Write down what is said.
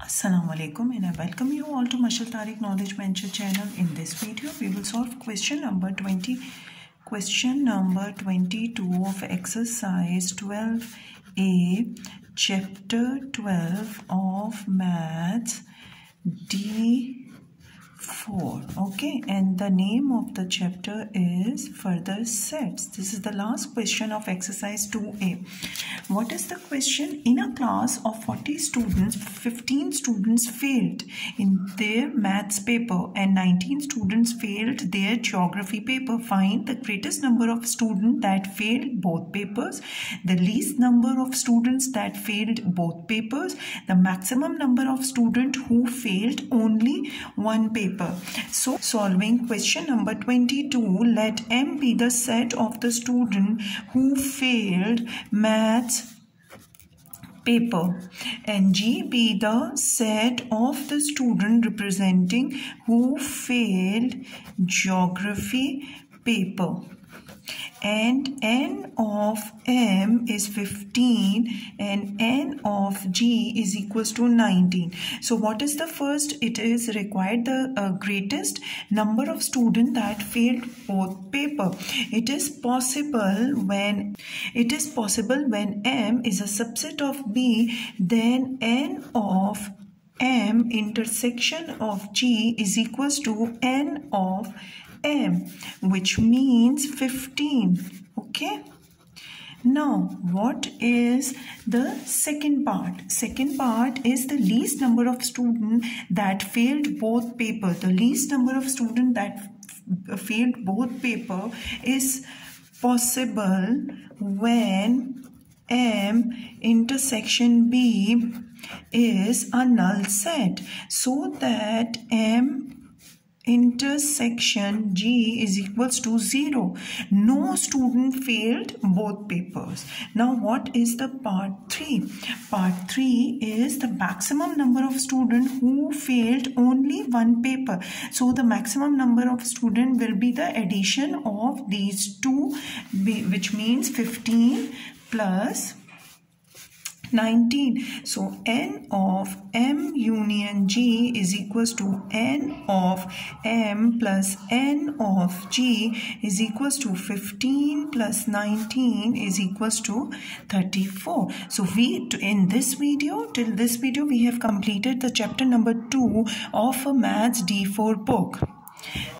Assalamu alaikum and I welcome you all to Mashal Tariq Knowledge Venture channel. In this video we will solve question number 22 of exercise 12a chapter 12 of maths D4. Okay, and the name of the chapter is further sets. This is the last question of exercise 2a. What is the question? In a class of 40 students, 15 students failed in their maths paper and 19 students failed their geography paper. Find the greatest number of students that failed both papers, the least number of students that failed both papers, the maximum number of students who failed only one paper. So, solving question number 22, let M be the set of the student who failed maths paper and G be the set of the student representing who failed geography paper, and N of M is 15 and N of G is equals to 19. So what is the first? It is required the greatest number of students that failed both paper. It is possible when M is a subset of B, then N of M intersection of G is equals to N of M, which means 15. Okay. Now, what is the second part? Second part is the least number of students that failed both paper. The least number of students that failed both paper is possible when M intersection B is a null set, so that M intersection G is equals to 0. No student failed both papers. Now what is the part 3? Part 3 is the maximum number of students who failed only one paper. So the maximum number of students will be the addition of these two, which means 15 plus 19. So N of M union G is equals to N of M plus N of G is equals to 15 plus 19 is equals to 34. So till this video we have completed the chapter number 2 of a maths D4 book.